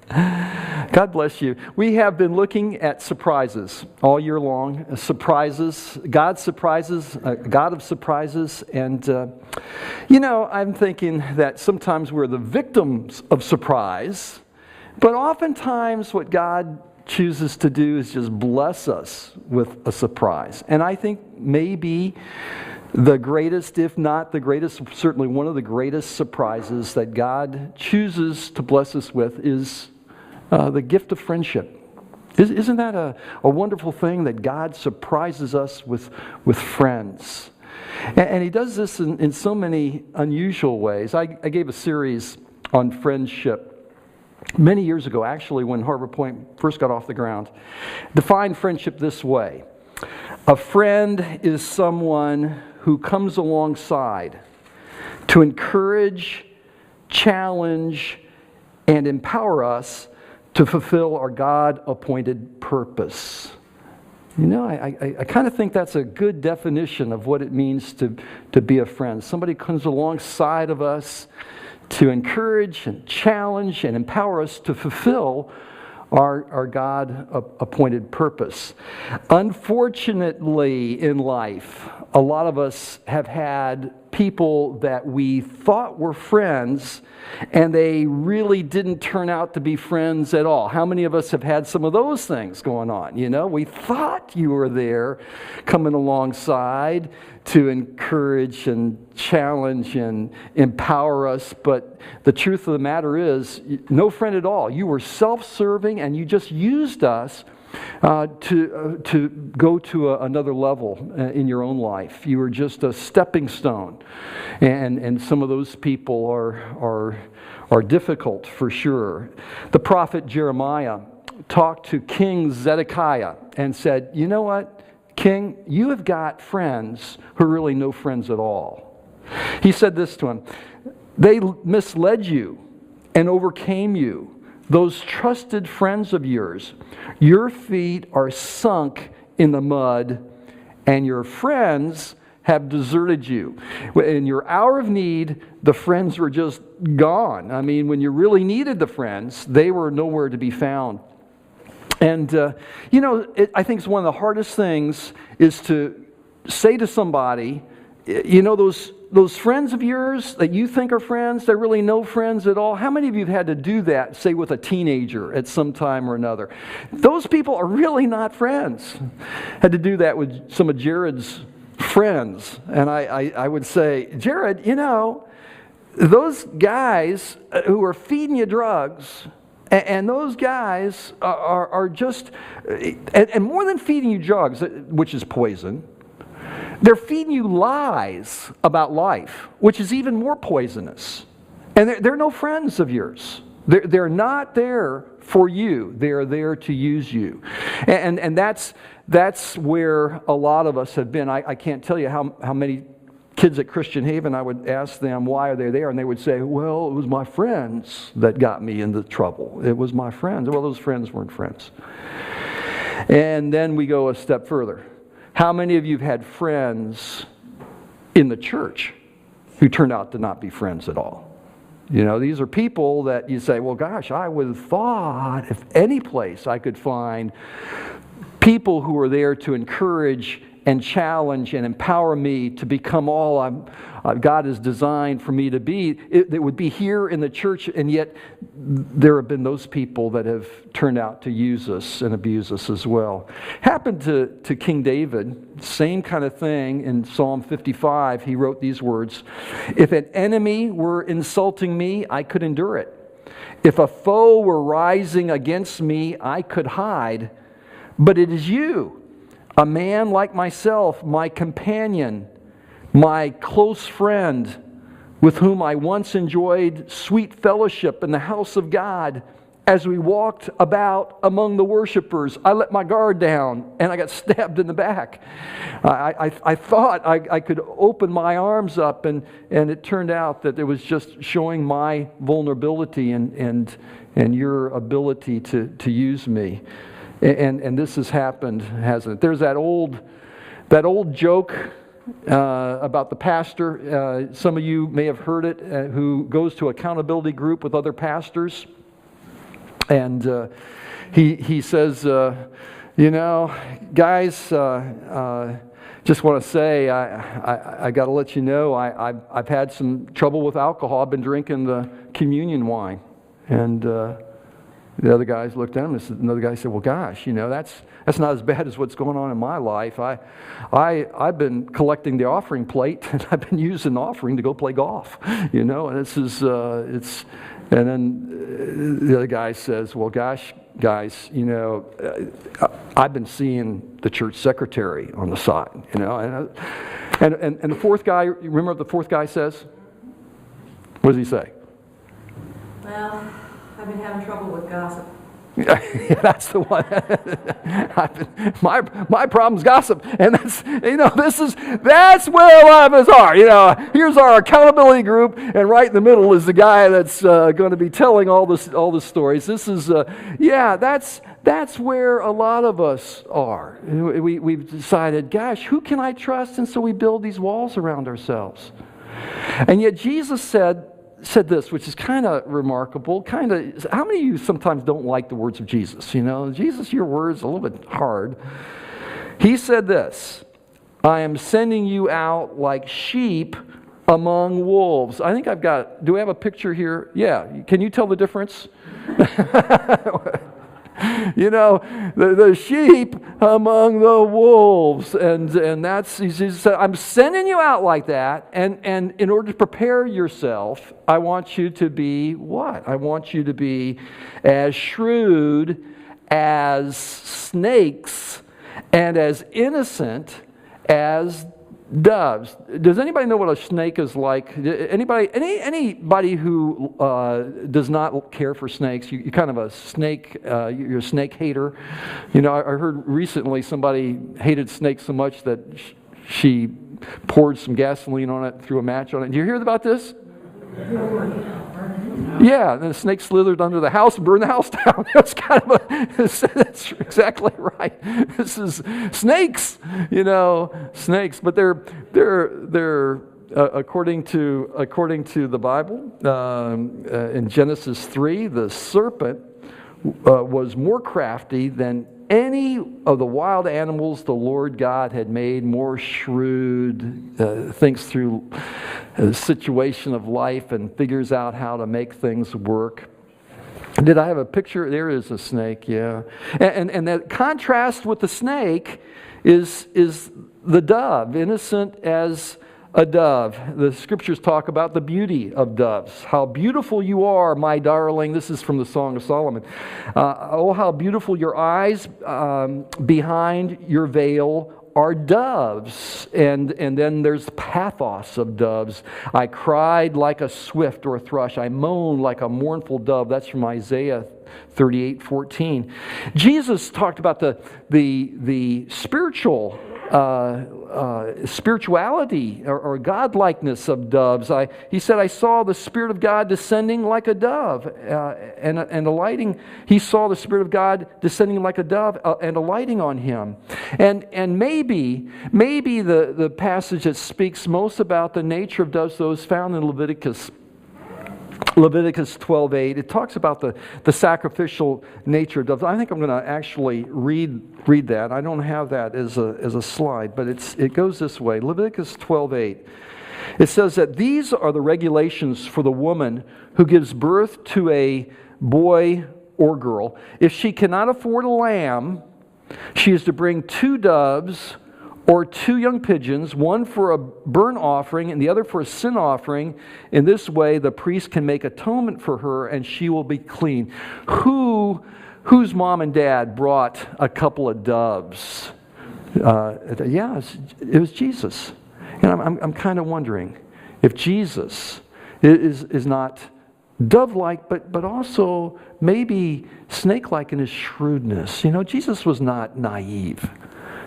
God bless you. We have been looking at surprises all year long. Surprises, God surprises, God of surprises. And, I'm thinking that sometimes we're the victims of surprise, but oftentimes what God chooses to do is just bless us with a surprise. And I think maybe the greatest, if not the greatest, certainly one of the greatest surprises that God chooses to bless us with is the gift of friendship. Isn't that a wonderful thing that God surprises us with friends? And He does this in so many unusual ways. I gave a series on friendship many years ago, actually, when HarborPointe first got off the ground. Defined friendship this way: a friend is someone who comes alongside to encourage, challenge, and empower us to fulfill our God-appointed purpose. I kind of think that's a good definition of what it means to be a friend. Somebody comes alongside of us to encourage and challenge and empower us to fulfill our God-appointed purpose. Unfortunately, in life, a lot of us have had people that we thought were friends, and they really didn't turn out to be friends at all. How many of us have had some of those things going on? We thought you were there coming alongside to encourage and challenge and empower us, but the truth of the matter is, no friend at all. You were self-serving, and you just used us to go to another level in your own life. You were just a stepping stone, and some of those people are difficult for sure. The prophet Jeremiah talked to King Zedekiah and said, "You know what, King, you have got friends who are really no friends at all." He said this to him: "They misled you and overcame you. Those trusted friends of yours, your feet are sunk in the mud, and your friends have deserted you." In your hour of need, the friends were just gone. I mean, when you really needed the friends, they were nowhere to be found. And, I think it's one of the hardest things is to say to somebody, those friends of yours that you think are friends, they're really no friends at all. How many of you have had to do that, say, with a teenager at some time or another? Those people are really not friends. Had to do that with some of Jared's friends. And I would say, Jared, those guys who are feeding you drugs, and those guys are just, and more than feeding you drugs, which is poison, they're feeding you lies about life, which is even more poisonous. And they're no friends of yours. They're not there for you. They're there to use you. And that's where a lot of us have been. I can't tell you how many kids at Christian Haven, I would ask them, why are they there? And they would say, well, it was my friends that got me into trouble. It was my friends. Well, those friends weren't friends. And then we go a step further. How many of you have had friends in the church who turned out to not be friends at all? These are people that you say, well, gosh, I would have thought if any place I could find people who are there to encourage and challenge and empower me to become all God has designed for me to be, it would be here in the church, and yet there have been those people that have turned out to use us and abuse us as well. Happened to King David, same kind of thing. In Psalm 55, he wrote these words: "If an enemy were insulting me, I could endure it. If a foe were rising against me, I could hide. But it is you, a man like myself, my companion, my close friend, with whom I once enjoyed sweet fellowship in the house of God. As we walked about among the worshipers, I let my guard down and I got stabbed in the back. I thought I could open my arms up, and it turned out that it was just showing my vulnerability and your ability to use me. And this has happened, hasn't it? There's that old joke about the pastor. Some of you may have heard it, who goes to accountability group with other pastors. And he says, guys, just want to say, I got to let you know, I've had some trouble with alcohol. I've been drinking the communion wine. And the other guys looked at him, and another guy said, well, gosh, that's not as bad as what's going on in my life. I've been collecting the offering plate, and I've been using the offering to go play golf, and this is, and then the other guy says, well, gosh, guys, I've been seeing the church secretary on the side, and the fourth guy, remember what the fourth guy says? What does he say? Well, I've been having trouble with gossip. Yeah, that's the one. my problem's gossip, and that's where a lot of us are. Here's our accountability group, and right in the middle is the guy that's going to be telling all the stories. This is that's where a lot of us are. We've decided, gosh, who can I trust? And so we build these walls around ourselves. And yet Jesus said this, which is kind of remarkable. How many of you sometimes don't like the words of Jesus? Jesus, your words are a little bit hard. He said this, I am sending you out like sheep among wolves. I think do we have a picture here? Yeah. Can you tell the difference? The sheep among the wolves, and that's, he said, I'm sending you out like that, and in order to prepare yourself, I want you to be what? I want you to be as shrewd as snakes and as innocent as doves. Does anybody know what a snake is like? Anybody who does not care for snakes, you're kind of a snake, you're a snake hater. I heard recently somebody hated snakes so much that she poured some gasoline on it, threw a match on it. Did you hear about this? Yeah, and the snake slithered under the house and burned the house down. That's that's exactly right. This is snakes, snakes. But they're according to the Bible, in Genesis 3, the serpent was more crafty than any of the wild animals the Lord God had made, more shrewd, thinks through a situation of life and figures out how to make things work. Did I have a picture? There is a snake, yeah. And that contrast with the snake is the dove, innocent as a dove. The scriptures talk about the beauty of doves. How beautiful you are, my darling. This is from the Song of Solomon. Oh, how beautiful your eyes behind your veil are doves. And then there's pathos of doves. I cried like a swift or a thrush. I moaned like a mournful dove. That's from Isaiah 38:14. Jesus talked about the spiritual spirituality or godlikeness of doves. He said, I saw the Spirit of God descending like a dove and alighting. He saw the Spirit of God descending like a dove and alighting on him. And maybe the passage that speaks most about the nature of doves, those found in Leviticus 12:8, it talks about the sacrificial nature of doves. I think I'm going to actually read that. I don't have that as a slide, but it goes this way. Leviticus 12:8. It says that these are the regulations for the woman who gives birth to a boy or girl. If she cannot afford a lamb, she is to bring 2 doves or 2 young pigeons, one for a burnt offering and the other for a sin offering. In this way, the priest can make atonement for her and she will be clean. Whose mom and dad brought a couple of doves? Yeah, it was Jesus. And I'm kind of wondering if Jesus is not dove-like, but also maybe snake-like in his shrewdness. Jesus was not naive.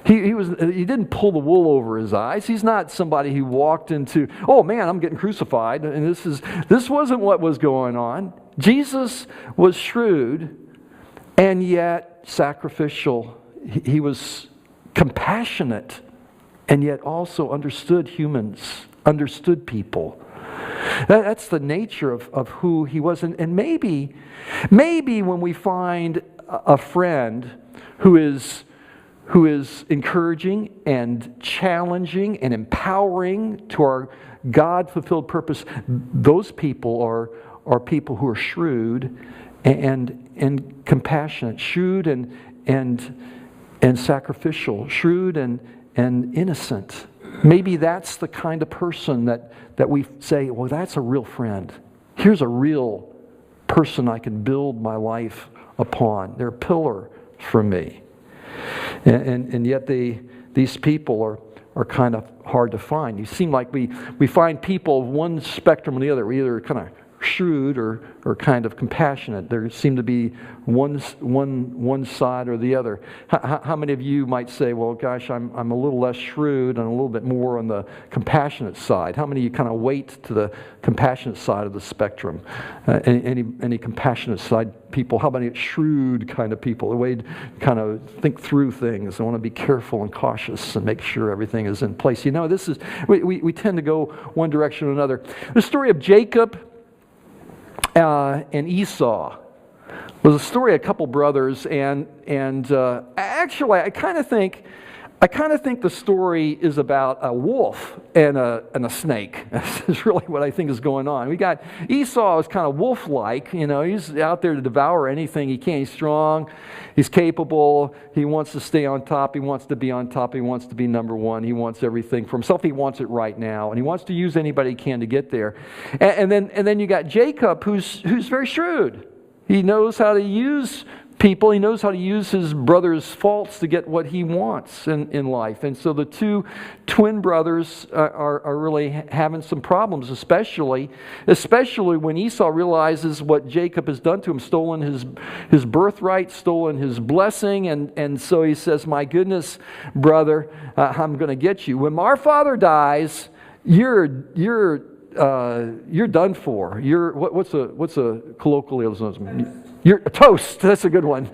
He didn't pull the wool over his eyes. He's not somebody who walked into, oh man, I'm getting crucified, and this wasn't what was going on. Jesus was shrewd and yet sacrificial. He was compassionate and yet also understood humans, understood people. That's the nature of who he was. And maybe when we find a friend who is encouraging and challenging and empowering to our God-fulfilled purpose, those people are people who are shrewd and compassionate, shrewd and sacrificial, shrewd and innocent. Maybe that's the kind of person that we say, well, that's a real friend. Here's a real person I can build my life upon. They're a pillar for me. And yet these people are kind of hard to find. You seem like we find people of one spectrum or the other. We're either kind of shrewd or kind of compassionate. There seem to be one side or the other. How many of you might say, well, gosh, I'm a little less shrewd and a little bit more on the compassionate side? How many of you kind of weight to the compassionate side of the spectrum? Any compassionate side people? How about shrewd kind of people? The way to kind of think through things and want to be careful and cautious and make sure everything is in place. You know, this is we tend to go one direction or another. The story of Jacob and Esau was a story of a couple brothers, and actually I kind of think the story is about a wolf and a snake. This is really what I think is going on. We got Esau is kind of wolf-like, you know, he's out there to devour anything he can. He's strong, he's capable, he wants to stay on top, he wants to be on top, he wants to be number one, he wants everything for himself, he wants it right now, and he wants to use anybody he can to get there. And then you got Jacob, who's very shrewd. He knows how to use people. He knows how to use his brother's faults to get what he wants in life. And so the two twin brothers are really having some problems, especially when Esau realizes what Jacob has done to him, stolen his birthright, stolen his blessing. And so he says, my goodness, brother, I'm going to get you. When our father dies, you're done for. What's a colloquialism? You're toast. That's a good one.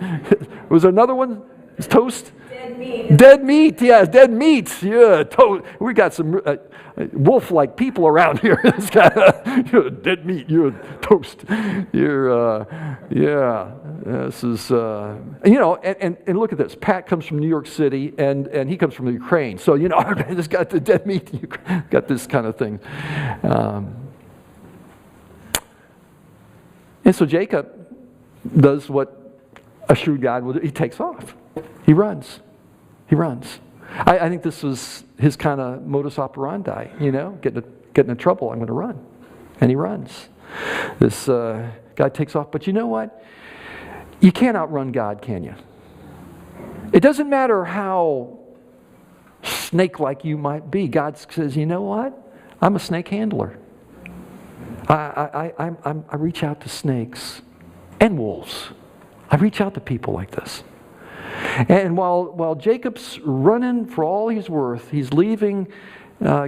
Was there another one? It's toast. Dead meat. Dead meat. Yes, dead meat. Yeah, toast. We got some wolf-like people around here. It's you're dead meat. You're toast. You're yeah. This is and look at this. Pat comes from New York City, and he comes from the Ukraine. So just got the dead meat. You got this kind of thing. And so Jacob does what a shrewd guy will do. He takes off. He runs. I think this was his kind of modus operandi, getting in trouble, I'm going to run. And he runs. This guy takes off. But you know what? You can't outrun God, can you? It doesn't matter how snake-like you might be. God says, you know what? I'm a snake handler. I reach out to snakes and wolves. I reach out to people like this. And while Jacob's running for all he's worth, he's leaving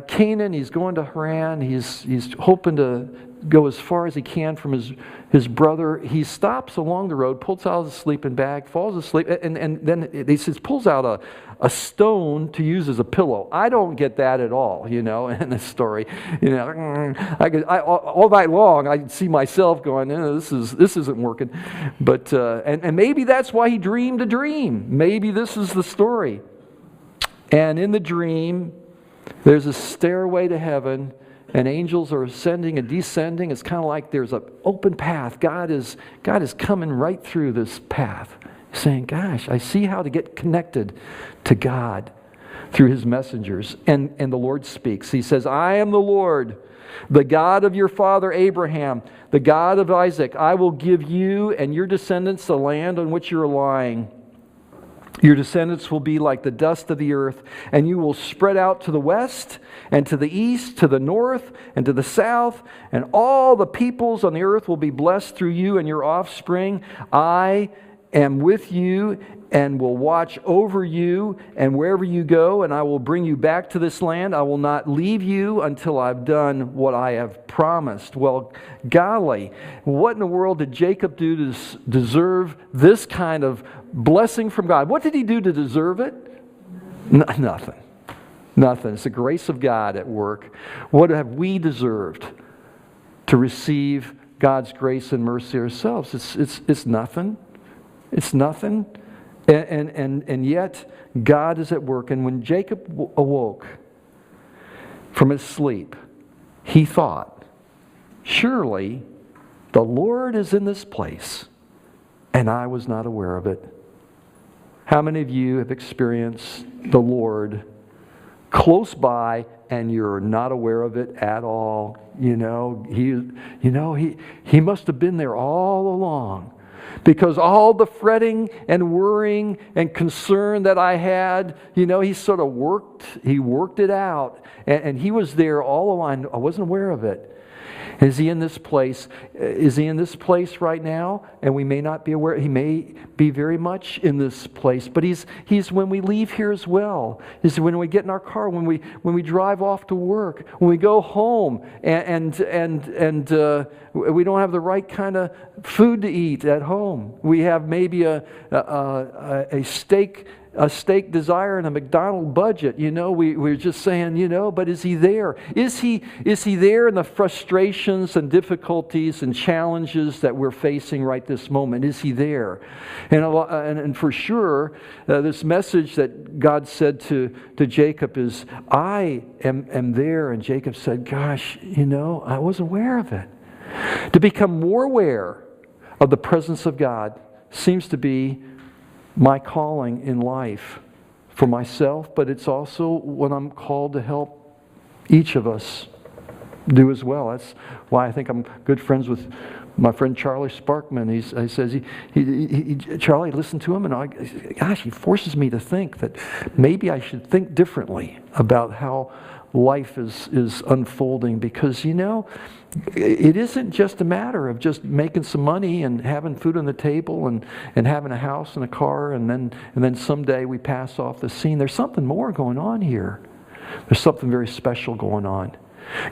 Canaan, he's going to Haran, he's hoping to go as far as he can from his brother. He stops along the road, pulls out his sleeping bag, falls asleep, and then he says, pulls out a stone to use as a pillow. I don't get that at all, in this story. All night long I see myself going, this isn't working. But and maybe that's why he dreamed a dream. Maybe this is the story. And in the dream, there's a stairway to heaven, and angels are ascending and descending. It's kind of like there's an open path. God is coming right through this path, saying, gosh, I see how to get connected to God through his messengers. And the Lord speaks. He says, I am the Lord, the God of your father Abraham, the God of Isaac. I will give you and your descendants the land on which you are lying. Your descendants will be like the dust of the earth, and you will spread out to the west and to the east, to the north and to the south, and all the peoples on the earth will be blessed through you and your offspring. I am with you and will watch over you and wherever you go, and I will bring you back to this land. I will not leave you until I've done what I have promised. Well, golly, what in the world did Jacob do to deserve this kind of blessing from God? What did he do to deserve it? Nothing. It's the grace of God at work. What have we deserved? to receive God's grace and mercy ourselves. It's nothing. It's nothing. And yet, God is at work. And when Jacob awoke from his sleep, he thought, surely the Lord is in this place, and I was not aware of it. How many of you have experienced the Lord close by and you're not aware of it at all? He must have been there all along. Because all the fretting and worrying and concern that I had, he sort of worked it out. And he was there all along. I wasn't aware of it. Is he in this place? Is he in this place right now? And we may not be aware. He may be very much in this place. But he's when we leave here as well. He's when we get in our car, when we drive off to work, when we go home, and we don't have the right kind of food to eat at home. We have maybe a steak desire and a McDonald's budget. We're just saying, but is he there? Is he there in the frustrations and difficulties and challenges that we're facing right this moment? Is he there? And for sure, this message that God said to Jacob is, I am there. And Jacob said, gosh, I wasn't aware of it. To become more aware of the presence of God seems to be my calling in life for myself, but it's also what I'm called to help each of us do as well. That's why I think I'm good friends with my friend Charlie Sparkman. He says, Charlie, listen to him, and he forces me to think that maybe I should think differently about how life is unfolding, because it isn't just a matter of just making some money and having food on the table and having a house and a car and then someday we pass off the scene. There's something more going on here. There's something very special going on.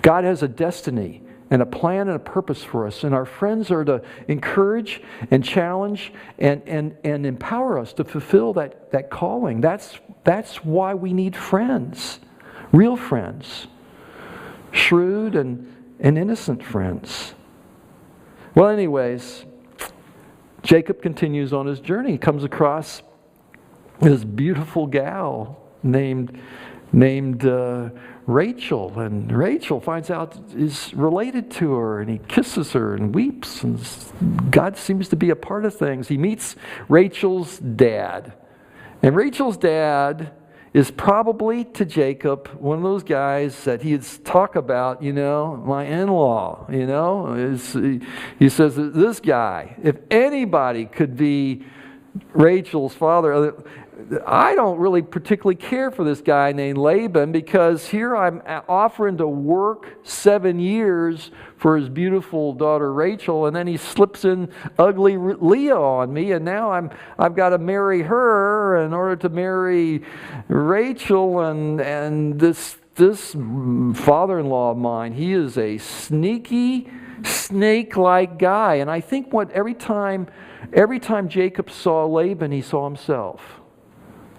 God has a destiny and a plan and a purpose for us, and our friends are to encourage and challenge and empower us to fulfill that calling. That's why we need friends. Real friends, shrewd and innocent friends. Well, anyways, Jacob continues on his journey. He comes across this beautiful gal named Rachel, and Rachel finds out is related to her, and he kisses her and weeps, and God seems to be a part of things. He meets Rachel's dad, and Rachel's dad is probably to Jacob one of those guys that he'd talk about, my in-law, he says, this guy, if anybody could be Rachel's father, I don't really particularly care for this guy named Laban, because here I'm offering to work 7 years for his beautiful daughter Rachel, and then he slips in ugly Leah on me, and now I've got to marry her in order to marry Rachel, and this father-in-law of mine, he is a sneaky, snake-like guy. And I think every time Jacob saw Laban, he saw himself.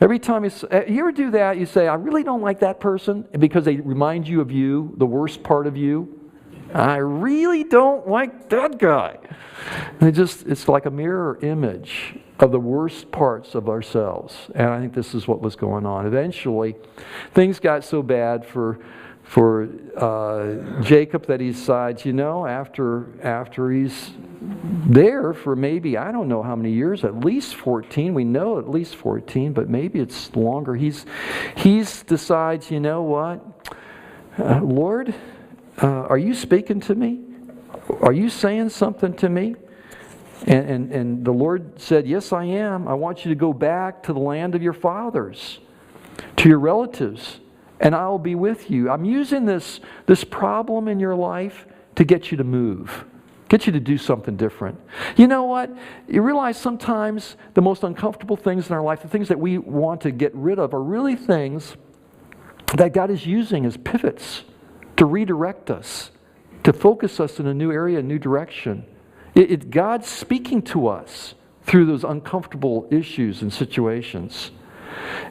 Every time you ever do that, you say, I really don't like that person, because they remind you of you, the worst part of you. I really don't like that guy. And it's like a mirror image of the worst parts of ourselves. And I think this is what was going on. Eventually, things got so bad for Jacob that he decides, after he's there for maybe, I don't know how many years, at least 14. We know at least 14, but maybe it's longer. He's decides, what? Lord, are you speaking to me? Are you saying something to me? And the Lord said, yes, I am. I want you to go back to the land of your fathers, to your relatives, and I will be with you. I'm using this problem in your life to get you to move, get you to do something different. You know what? You realize sometimes the most uncomfortable things in our life, the things that we want to get rid of, are really things that God is using as pivots to redirect us, to focus us in a new area, a new direction. It's God speaking to us through those uncomfortable issues and situations.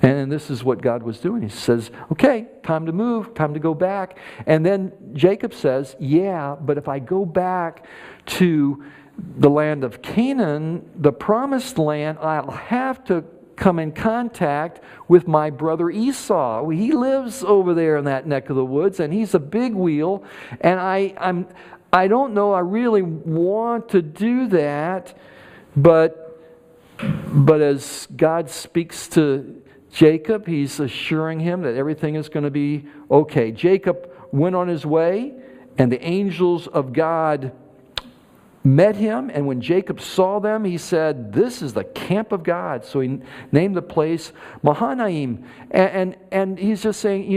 And this is what God was doing. He says, okay, time to move, time to go back. And then Jacob says, yeah, but if I go back to the land of Canaan, the promised land, I'll have to come in contact with my brother Esau. He lives over there in that neck of the woods, and he's a big wheel. And I don't know, I really want to do that, but as God speaks to Jacob, he's assuring him that everything is going to be okay. Jacob went on his way, and the angels of God met him, and when Jacob saw them, he said, this is the camp of God. So he named the place Mahanaim. And he's just saying,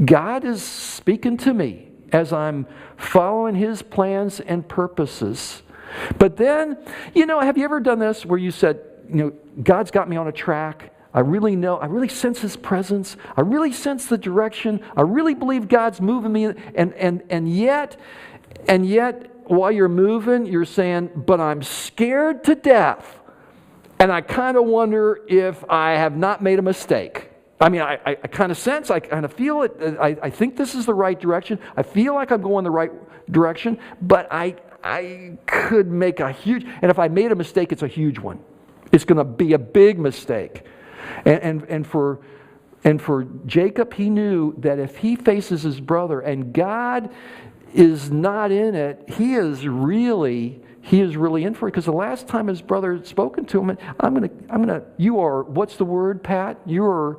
God is speaking to me as I'm following His plans and purposes. But then, have you ever done this where you said, God's got me on a track. I really sense His presence. I really sense the direction. I really believe God's moving me. And yet, while you're moving, you're saying, but I'm scared to death. And I kind of wonder if I have not made a mistake. I mean, I kind of sense, I kind of feel it. I think this is the right direction. I feel like I'm going the right direction. But I could make a huge, and if I made a mistake, it's a huge one. It's going to be a big mistake. And for Jacob, he knew that if he faces his brother and God is not in it, he is really in for it. Because the last time his brother had spoken to him, you are, what's the word, Pat? You are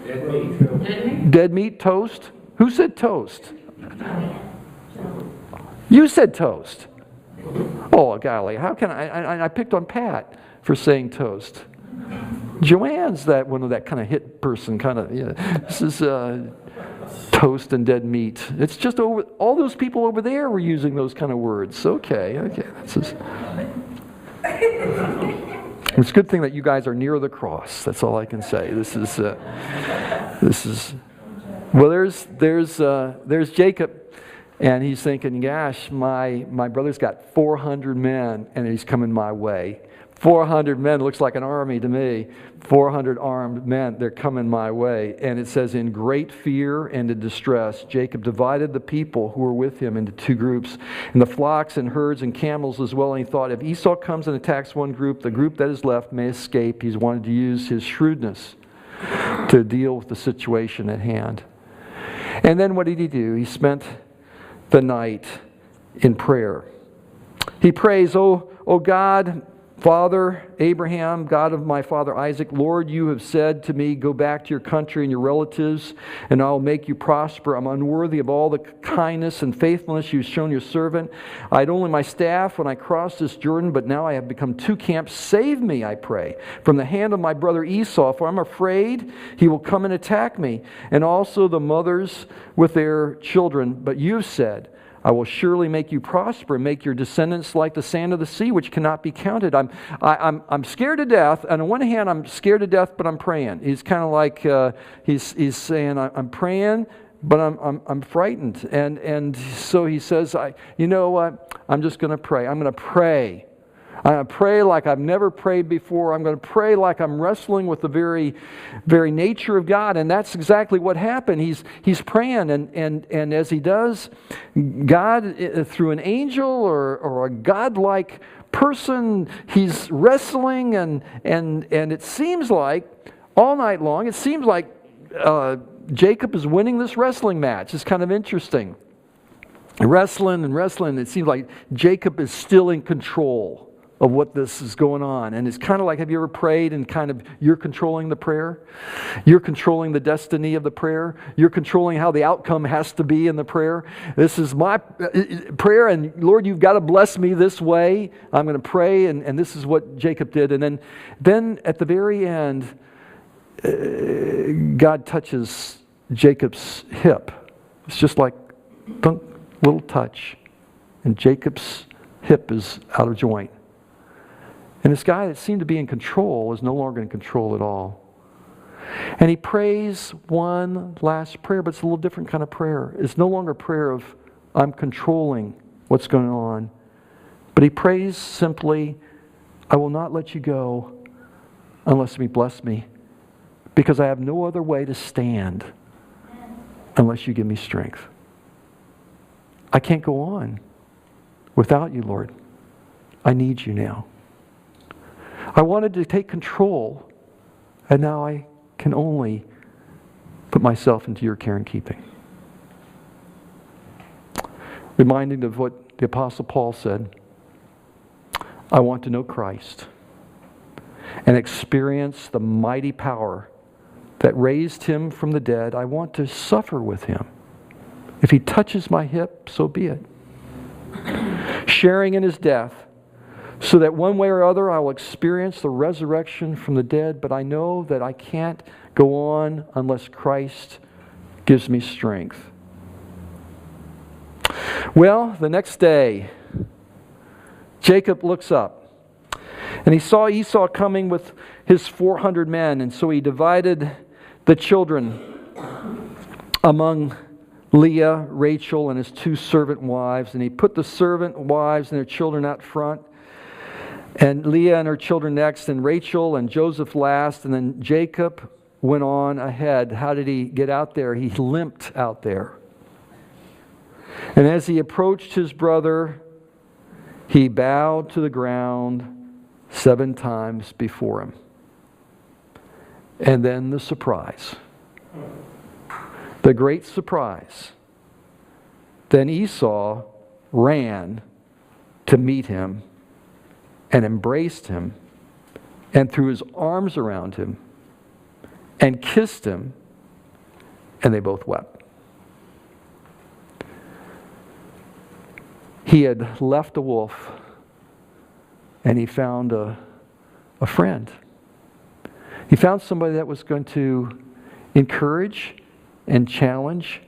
dead meat. Dead meat, toast. Who said toast? You said toast. Oh, golly, how can I picked on Pat for saying toast. Joanne's one of that kind of hit person, this is toast and dead meat. It's just all those people over there were using those kind of words. Okay. It's a good thing that you guys are near the cross. That's all I can say. This is well. There's Jacob, and he's thinking, gosh, my brother's got 400 men, and he's coming my way. 400 men looks like an army to me. 400 armed men, they're coming my way. And it says, in great fear and in distress, Jacob divided the people who were with him into two groups, and the flocks and herds and camels as well. And he thought, if Esau comes and attacks one group, the group that is left may escape. He's wanted to use his shrewdness to deal with the situation at hand. And then what did he do? He spent the night in prayer. He prays, Oh God, Father Abraham, God of my father Isaac, Lord, you have said to me, go back to your country and your relatives, and I will make you prosper. I'm unworthy of all the kindness and faithfulness you've shown your servant. I had only my staff when I crossed this Jordan, but now I have become two camps. Save me, I pray, from the hand of my brother Esau, for I'm afraid he will come and attack me, and also the mothers with their children. But you've said, I will surely make you prosper and make your descendants like the sand of the sea, which cannot be counted. I'm scared to death. And on one hand, I'm scared to death, but I'm praying. He's kind of like he's saying, I'm praying, but I'm frightened. And so he says, you know what? I'm just going to pray. I'm going to pray. I'm going to pray like I've never prayed before. I'm going to pray like I'm wrestling with the very, very nature of God. And that's exactly what happened. He's praying, and as he does, God, through an angel or a godlike person, he's wrestling, and it seems like all night long, it seems like Jacob is winning this wrestling match. It's kind of interesting. Wrestling, it seems like Jacob is still in control of what this is going on. And it's kind of like, have you ever prayed and kind of you're controlling the prayer? You're controlling the destiny of the prayer. You're controlling how the outcome has to be in the prayer. This is my prayer, and Lord, you've got to bless me this way. I'm going to pray, and this is what Jacob did. And then at the very end, God touches Jacob's hip. It's just like a little touch, and Jacob's hip is out of joint. And this guy that seemed to be in control is no longer in control at all. And he prays one last prayer, but it's a little different kind of prayer. It's no longer a prayer of, I'm controlling what's going on. But he prays simply, I will not let you go unless you bless me, because I have no other way to stand unless you give me strength. I can't go on without you, Lord. I need you now. I wanted to take control, and now I can only put myself into your care and keeping. Reminding of what the Apostle Paul said, I want to know Christ and experience the mighty power that raised him from the dead. I want to suffer with him. If he touches my hip, so be it. Sharing in his death, so that one way or other I will experience the resurrection from the dead, but I know that I can't go on unless Christ gives me strength. Well, the next day, Jacob looks up, and he saw Esau coming with his 400 men, and so he divided the children among Leah, Rachel, and his 2 servant wives, and he put the servant wives and their children out front, and Leah and her children next, and Rachel and Joseph last, and then Jacob went on ahead. How did he get out there? He limped out there. And as he approached his brother, he bowed to the ground 7 times before him. And then the surprise. The great surprise. Then Esau ran to meet him and embraced him and threw his arms around him and kissed him, and they both wept. He had left a wolf, and he found a friend. He found somebody that was going to encourage and challenge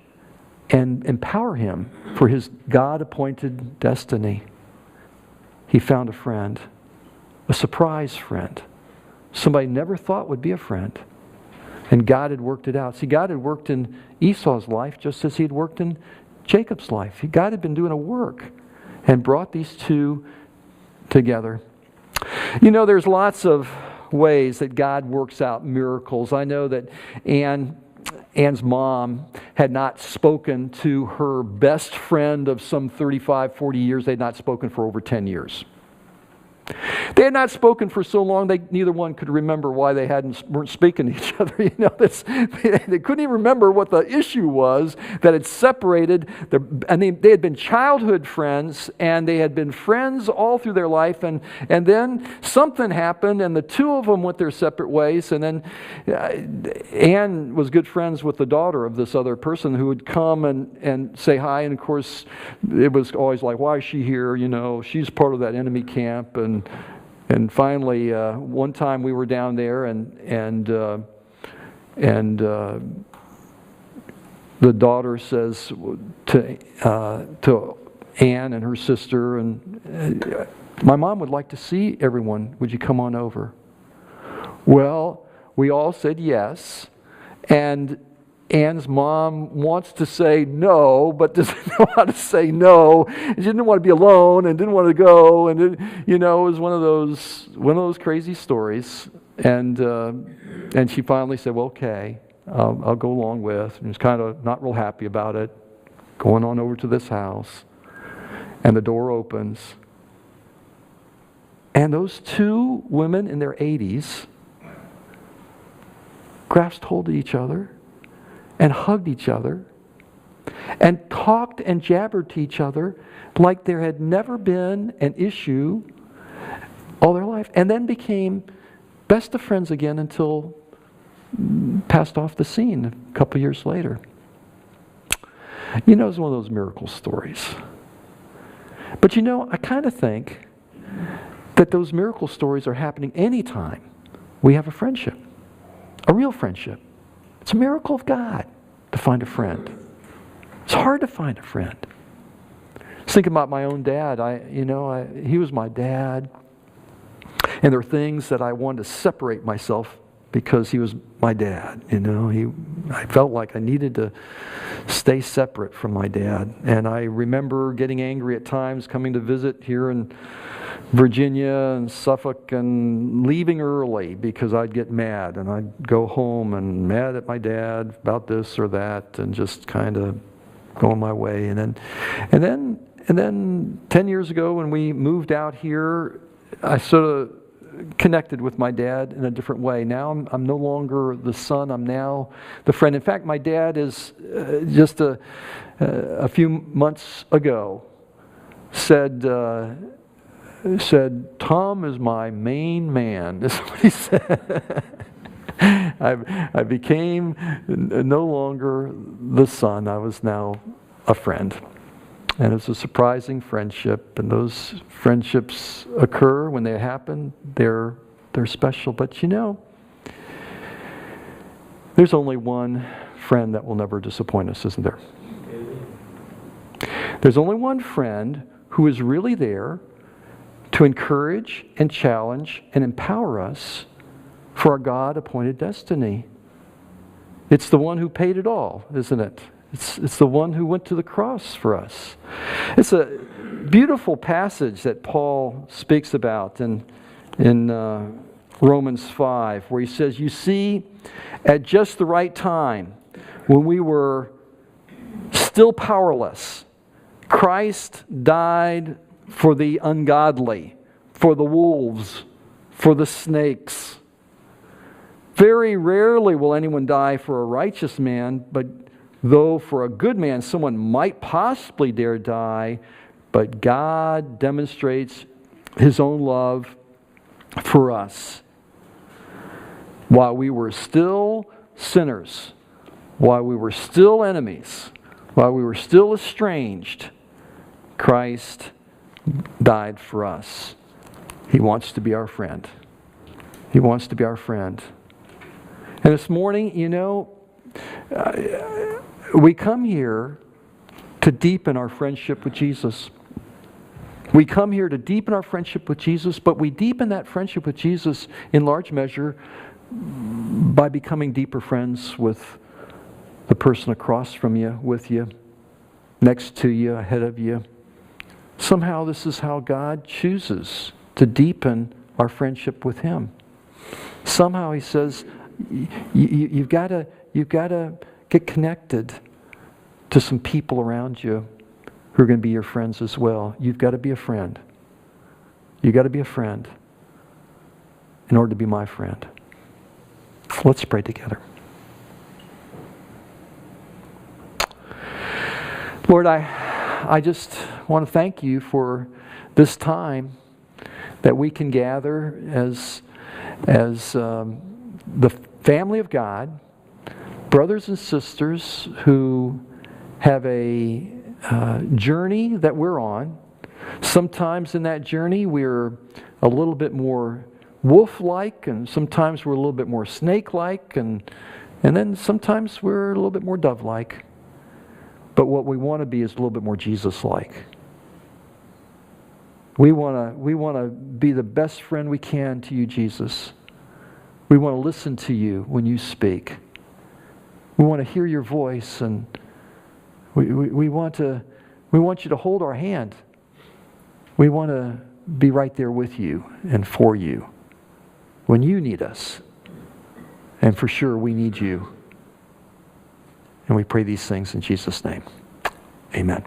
and empower him for his God-appointed destiny. He found a friend, a surprise friend, somebody never thought would be a friend. And God had worked it out. See, God had worked in Esau's life just as he had worked in Jacob's life. God had been doing a work and brought these two together. You know, there's lots of ways that God works out miracles. I know that Anne's mom had not spoken to her best friend of some 35, 40 years. They had not spoken for over 10 years. They had not spoken for so long, neither one could remember why they weren't speaking to each other. You know, they couldn't even remember what the issue was that had separated. They had been childhood friends, and they had been friends all through their life. And then something happened, and the two of them went their separate ways. And then Anne was good friends with the daughter of this other person who would come and say hi. And of course, it was always like, why is she here? You know, she's part of that enemy camp. And finally, one time we were down there, and the daughter says to Anne and her sister, and my mom would like to see everyone. Would you come on over? Well, we all said yes, and Anne's mom wants to say no, but doesn't know how to say no. She didn't want to be alone and didn't want to go, and it was one of those crazy stories. And she finally said, "Well, okay, I'll go along with." And was kind of not real happy about it. Going on over to this house, and the door opens, and those two women in their 80s grasped hold of each other and hugged each other and talked and jabbered to each other like there had never been an issue all their life, and then became best of friends again until passed off the scene a couple years later. You know, it's one of those miracle stories. But you know, I kind of think that those miracle stories are happening anytime we have a friendship, a real friendship. It's a miracle of God to find a friend. It's hard to find a friend. I was thinking about my own dad. He was my dad. And there are things that I wanted to separate myself because he was my dad. I felt like I needed to stay separate from my dad. And I remember getting angry at times, coming to visit here in Virginia and Suffolk and leaving early because I'd get mad, and I'd go home and mad at my dad about this or that, and just kind of going my way. And then 10 years ago when we moved out here, I sort of connected with my dad in a different way. Now I'm no longer the son, I'm now the friend. In fact, my dad is just a few months ago said, Tom is my main man. That's what he said. I became no longer the son. I was now a friend. And it's a surprising friendship. And those friendships occur when they happen. They're special. But there's only one friend that will never disappoint us, isn't there? There's only one friend who is really there to encourage and challenge and empower us for our God-appointed destiny. It's the one who paid it all, isn't it? It's the one who went to the cross for us. It's a beautiful passage that Paul speaks about in Romans 5, where he says, you see, at just the right time, when we were still powerless, Christ died for the ungodly, for the wolves, for the snakes. Very rarely will anyone die for a righteous man, but though for a good man someone might possibly dare die, but God demonstrates His own love for us. While we were still sinners, while we were still enemies, while we were still estranged, Christ died for us. He wants to be our friend. He wants to be our friend. And this morning, we come here to deepen our friendship with Jesus. We come here to deepen our friendship with Jesus, but we deepen that friendship with Jesus in large measure by becoming deeper friends with the person across from you, with you, next to you, ahead of you. Somehow this is how God chooses to deepen our friendship with Him. Somehow He says, you've got to get connected to some people around you who are going to be your friends as well. You've got to be a friend. You've got to be a friend in order to be my friend. Let's pray together. Lord, I just want to thank You for this time that we can gather as the family of God, brothers and sisters who have a journey that we're on. Sometimes in that journey we're a little bit more wolf-like, and sometimes we're a little bit more snake-like, and then sometimes we're a little bit more dove-like. But what we want to be is a little bit more Jesus-like. We want to be the best friend we can to You, Jesus. We want to listen to You when You speak. We want to hear Your voice, and we want You to hold our hand. We want to be right there with You and for You when You need us. And for sure, we need You. And we pray these things in Jesus' name. Amen.